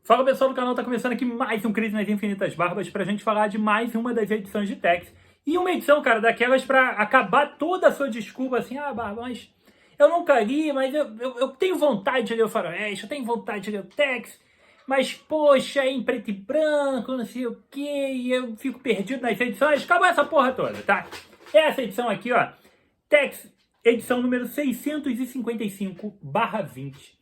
Fala pessoal do canal, tá começando aqui mais um Crise nas Infinitas Barbas pra gente falar de mais uma das edições de Tex. E uma edição, cara, daquelas pra acabar toda a sua desculpa, assim, Barba, mas eu nunca li, mas eu tenho vontade de ler o Faroeste, eu tenho vontade de ler o Tex, mas poxa, é em preto e branco, não sei o que, e eu fico perdido nas edições. Acabou essa porra toda, tá? Essa edição aqui, ó, Tex, edição número 655/20.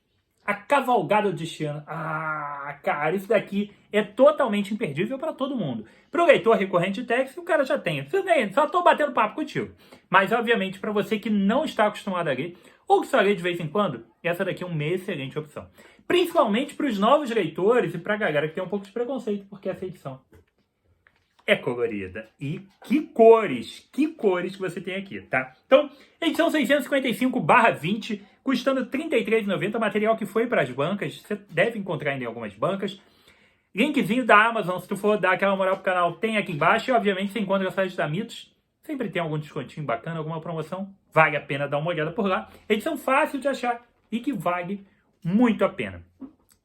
A Cavalgada do Destino. Ah, cara, isso daqui é totalmente imperdível para todo mundo. Para o leitor recorrente de Tex, o cara já tem. Só estou batendo papo contigo. Mas, obviamente, para você que não está acostumado a ler, ou que só lê de vez em quando, essa daqui é uma excelente opção. Principalmente para os novos leitores e para a galera que tem um pouco de preconceito, porque essa edição é colorida. E que cores que você tem aqui, tá? Então, edição 655/20, custando R$ 33,90, material que foi para as bancas, você deve encontrar ainda em algumas bancas. Linkzinho da Amazon, se tu for dar aquela moral pro canal, tem aqui embaixo. E, obviamente, você encontra o site da Mitos. Sempre tem algum descontinho bacana, alguma promoção. Vale a pena dar uma olhada por lá. Edição fácil de achar e que vale muito a pena.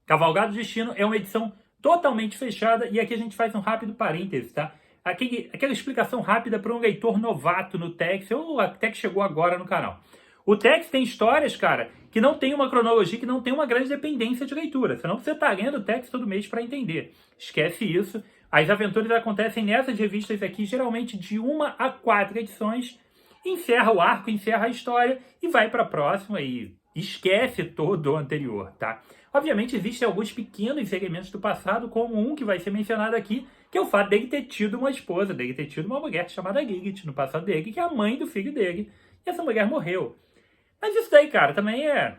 Cavalgada do Destino é uma edição totalmente fechada, e aqui a gente faz um rápido parêntese, tá? Aquela explicação rápida para um leitor novato no Tex, ou até que chegou agora no canal. O Tex tem histórias, cara, que não tem uma cronologia, que não tem uma grande dependência de leitura. Senão você tá lendo o Tex todo mês para entender. Esquece isso. As aventuras acontecem nessas revistas aqui, geralmente de 1 a 4 edições. Encerra o arco, encerra a história e vai para a próxima e esquece todo o anterior, tá? Obviamente existem alguns pequenos elementos do passado, como um que vai ser mencionado aqui, que é o fato dele ter tido uma esposa, dele ter tido uma mulher chamada Lilith no passado dele, que é a mãe do filho dele. E essa mulher morreu. Mas isso daí, cara, também é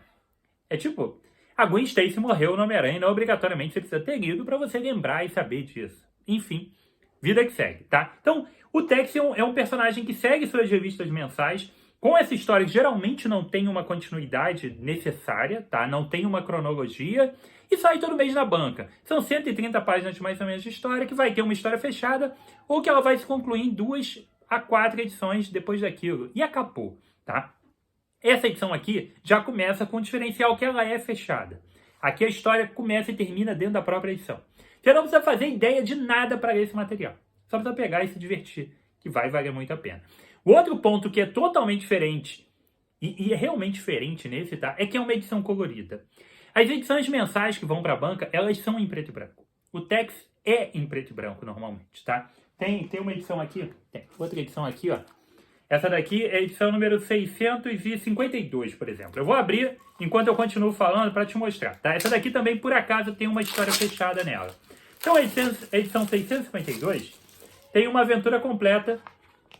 tipo, a Gwen Stacy morreu no Homem-Aranha, não obrigatoriamente você precisa ter lido para você lembrar e saber disso. Enfim, vida que segue, tá? Então, o Tex é um personagem que segue suas revistas mensais, com essa história que geralmente não tem uma continuidade necessária, tá? Não tem uma cronologia, e sai todo mês na banca. São 130 páginas mais ou menos de história, que vai ter uma história fechada, ou que ela vai se concluir em 2 a 4 edições depois daquilo. E acabou, tá? Essa edição aqui já começa com o diferencial que ela é fechada. Aqui a história começa e termina dentro da própria edição. Você não precisa fazer ideia de nada para ler esse material. Só precisa pegar e se divertir, que vai valer muito a pena. O outro ponto que é totalmente diferente, e é realmente diferente nesse, tá? É que é uma edição colorida. As edições mensais que vão para a banca, elas são em preto e branco. O Tex é em preto e branco normalmente, tá? Tem uma edição aqui, tem outra edição aqui, ó. Essa daqui é a edição número 652, por exemplo. Eu vou abrir enquanto eu continuo falando para te mostrar, tá? Essa daqui também, por acaso, tem uma história fechada nela. Então, a edição 652 tem uma aventura completa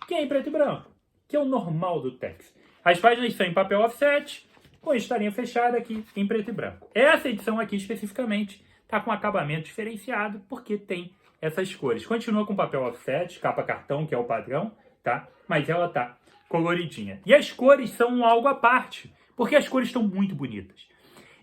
que é em preto e branco, que é o normal do Tex. As páginas são em papel offset, com a historinha fechada aqui em preto e branco. Essa edição aqui, especificamente, está com acabamento diferenciado, porque tem essas cores. Continua com papel offset, capa cartão, que é o padrão, tá? Mas ela tá coloridinha. E as cores são algo à parte, porque as cores estão muito bonitas.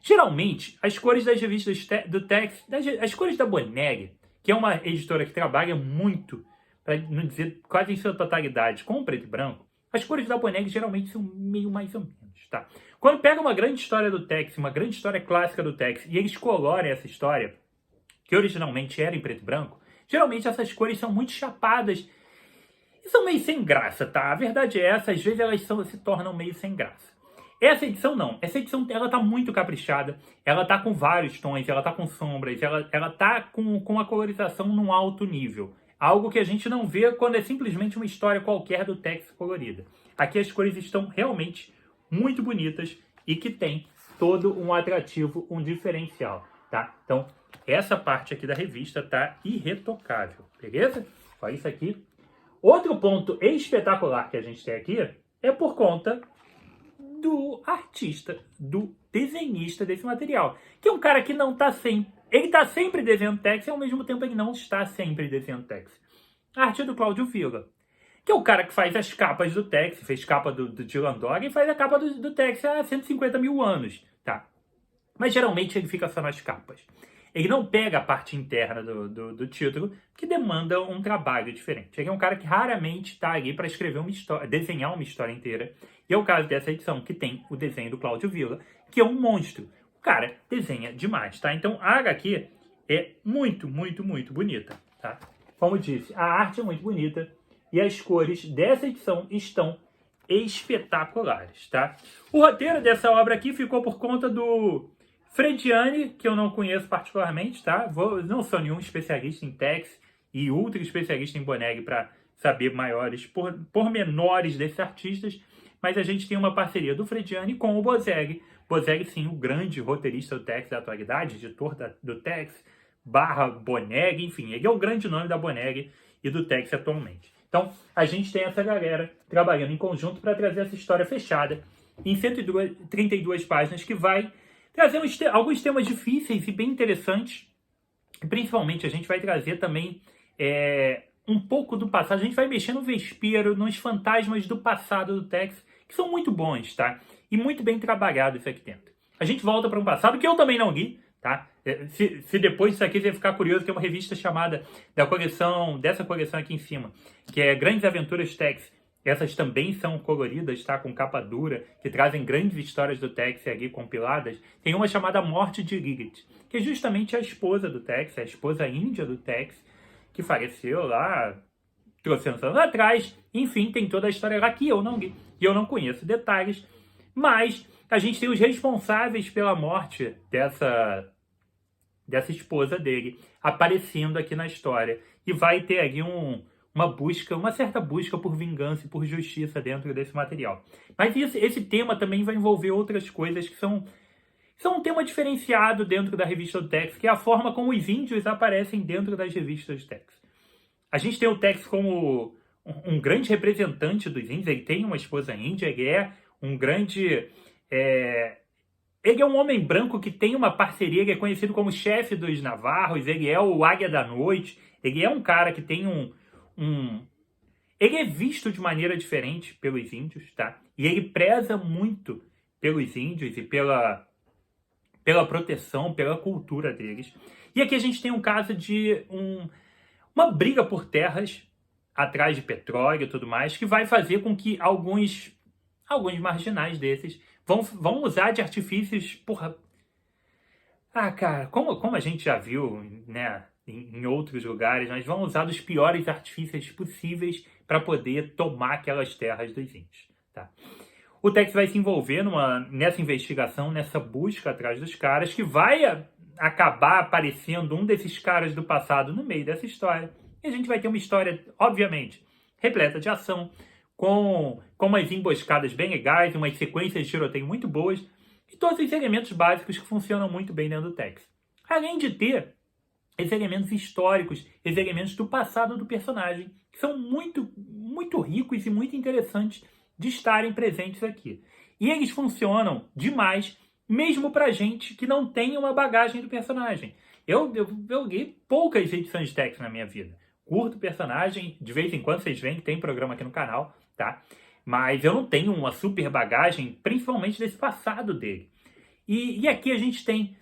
Geralmente, as cores das revistas do Tex, as cores da Bonelli, que é uma editora que trabalha muito, para não dizer quase em sua totalidade, com preto e branco, as cores da Bonelli geralmente são meio mais ou menos, tá? Quando pega uma grande história do Tex, uma grande história clássica do Tex, e eles coloram essa história, que originalmente era em preto e branco, geralmente essas cores são muito chapadas e são meio sem graça, tá? A verdade é essa, às vezes elas se tornam meio sem graça. Essa edição não. Essa edição, ela tá muito caprichada, ela tá com vários tons, ela tá com sombras, ela tá com a colorização num alto nível. Algo que a gente não vê quando é simplesmente uma história qualquer do Tex colorida. Aqui as cores estão realmente muito bonitas e que tem todo um atrativo, um diferencial, tá? Então, essa parte aqui da revista tá irretocável, beleza? Olha isso aqui. Outro ponto espetacular que a gente tem aqui é por conta do artista, do desenhista desse material, que é um cara que não tá sempre... Ele tá sempre desenhando Tex e ao mesmo tempo ele não está sempre desenhando Tex. A arte é do Cláudio Villa, que é o cara que faz as capas do Tex, fez capa do Dylan Dog e faz a capa do Tex há 150 mil anos, tá? Mas geralmente ele fica só nas capas. Ele não pega a parte interna do título, que demanda um trabalho diferente. Ele é um cara que raramente está ali para escrever uma história, desenhar uma história inteira. E é o caso dessa edição, que tem o desenho do Cláudio Villa, que é um monstro. O cara desenha demais, tá? Então a HQ, é muito, muito, muito bonita, tá? Como disse, a arte é muito bonita e as cores dessa edição estão espetaculares, tá? O roteiro dessa obra aqui ficou por conta do Frediani, que eu não conheço particularmente, tá? Não sou nenhum especialista em Tex e ultra especialista em Bonegg para saber maiores pormenores desses artistas, mas a gente tem uma parceria do Frediani com o Bozelli. Bozelli, sim, o grande roteirista do Tex da atualidade, editor do Tex, / Bonegg, enfim, ele é o grande nome da Bonegg e do Tex atualmente. Então, a gente tem essa galera trabalhando em conjunto para trazer essa história fechada em 132 páginas, que vai trazer alguns temas difíceis e bem interessantes. E, principalmente, a gente vai trazer também um pouco do passado. A gente vai mexer no vespeiro, nos fantasmas do passado do Tex, que são muito bons, tá? E muito bem trabalhados aqui dentro. A gente volta para um passado que eu também não li, tá? Se depois disso aqui você ficar curioso, tem uma revista chamada dessa coleção aqui em cima, que é Grandes Aventuras Tex. Essas também são coloridas, tá? Com capa dura, que trazem grandes histórias do Tex ali compiladas. Tem uma chamada Morte de Lilith, que é justamente a esposa do Tex, a esposa índia do Tex, que faleceu lá trocentos anos atrás. Enfim, tem toda a história lá que eu não li, e eu não conheço detalhes, mas a gente tem os responsáveis pela morte dessa esposa dele aparecendo aqui na história. E vai ter ali uma certa busca por vingança e por justiça dentro desse material. Mas esse tema também vai envolver outras coisas que são um tema diferenciado dentro da revista do Tex, que é a forma como os índios aparecem dentro das revistas do Tex. A gente tem o Tex como um grande representante dos índios. Ele tem uma esposa índia, ele é um grande... Ele é um homem branco que tem uma parceria, ele é conhecido como chefe dos navarros, ele é o Águia da Noite, ele é um cara que tem Ele é visto de maneira diferente pelos índios, tá? E ele preza muito pelos índios e pela proteção, pela cultura deles. E aqui a gente tem um caso de uma briga por terras atrás de petróleo e tudo mais, que vai fazer com que alguns marginais desses vão usar de artifícios, porra... Ah, cara, como a gente já viu, né, em outros lugares, nós vamos usar os piores artifícios possíveis para poder tomar aquelas terras dos índios, tá? O Tex vai se envolver nessa investigação, nessa busca atrás dos caras, que vai acabar aparecendo um desses caras do passado no meio dessa história. E a gente vai ter uma história, obviamente, repleta de ação, com umas emboscadas bem legais, umas sequências de tiroteio muito boas, e todos os elementos básicos que funcionam muito bem dentro do Tex. Além de ter esses elementos históricos, esses elementos do passado do personagem, que são muito, muito ricos e muito interessantes de estarem presentes aqui. E eles funcionam demais, mesmo pra gente que não tem uma bagagem do personagem. Eu li poucas edições de Tex na minha vida. Curto o personagem, de vez em quando vocês veem que tem programa aqui no canal, tá? Mas eu não tenho uma super bagagem, principalmente desse passado dele. E aqui a gente tem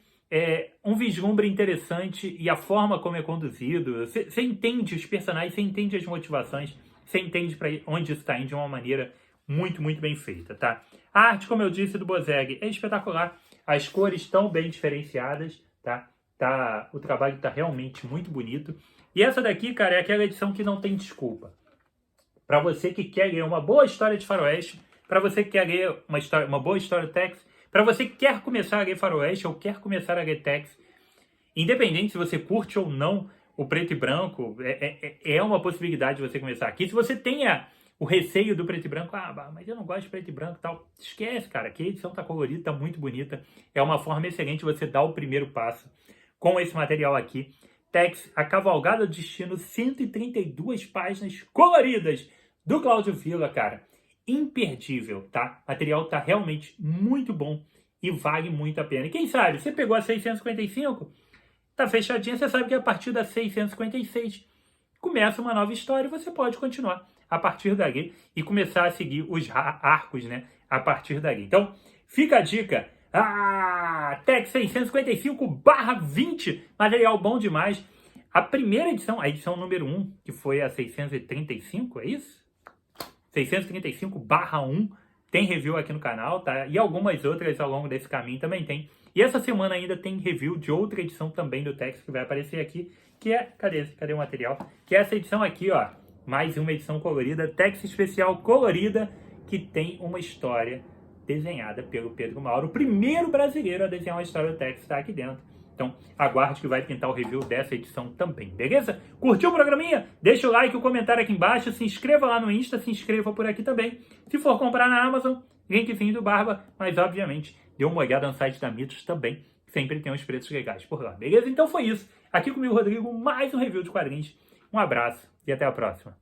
um vislumbre interessante e a forma como é conduzido. Você entende os personagens, você entende as motivações, você entende para onde isso está indo de uma maneira muito, muito bem feita, tá? A arte, como eu disse, do Bozelli é espetacular. As cores estão bem diferenciadas, tá? O trabalho está realmente muito bonito. E essa daqui, cara, é aquela edição que não tem desculpa. Para você que quer ler uma boa história de faroeste, para você que quer ler uma boa história de Tex, para você que quer começar a ler faroeste ou quer começar a ler Tex, independente se você curte ou não o preto e branco, é uma possibilidade de você começar aqui. Se você tenha o receio do preto e branco, mas eu não gosto de preto e branco e tal, esquece, cara, que a edição tá colorida, tá muito bonita, é uma forma excelente de você dar o primeiro passo com esse material aqui. Tex, A Cavalgada do Destino, 132 páginas coloridas do Cláudio Villa, cara. Imperdível, tá? O material tá realmente muito bom e vale muito a pena. E quem sabe, você pegou a 655, tá fechadinha, você sabe que a partir da 656 começa uma nova história e você pode continuar a partir dali e começar a seguir os arcos, né? A partir dali. Então, fica a dica. Tex 655/20, material bom demais. A primeira edição, a edição número 1, que foi a 635, é isso? 635/1, tem review aqui no canal, tá? E algumas outras ao longo desse caminho também tem. E essa semana ainda tem review de outra edição também do Tex que vai aparecer aqui, que é... Cadê o material? Que é essa edição aqui, ó. Mais uma edição colorida, Tex especial colorida, que tem uma história desenhada pelo Pedro Mauro. O primeiro brasileiro a desenhar uma história do Tex está aqui dentro. Então, aguarde que vai pintar o review dessa edição também, beleza? Curtiu o programinha? Deixa o like, o comentário aqui embaixo, se inscreva lá no Insta, se inscreva por aqui também. Se for comprar na Amazon, linkzinho do Barba, mas obviamente, dê uma olhada no site da Mitos também, sempre tem uns preços legais por lá, beleza? Então foi isso. Aqui comigo, Rodrigo, mais um review de quadrinhos. Um abraço e até a próxima.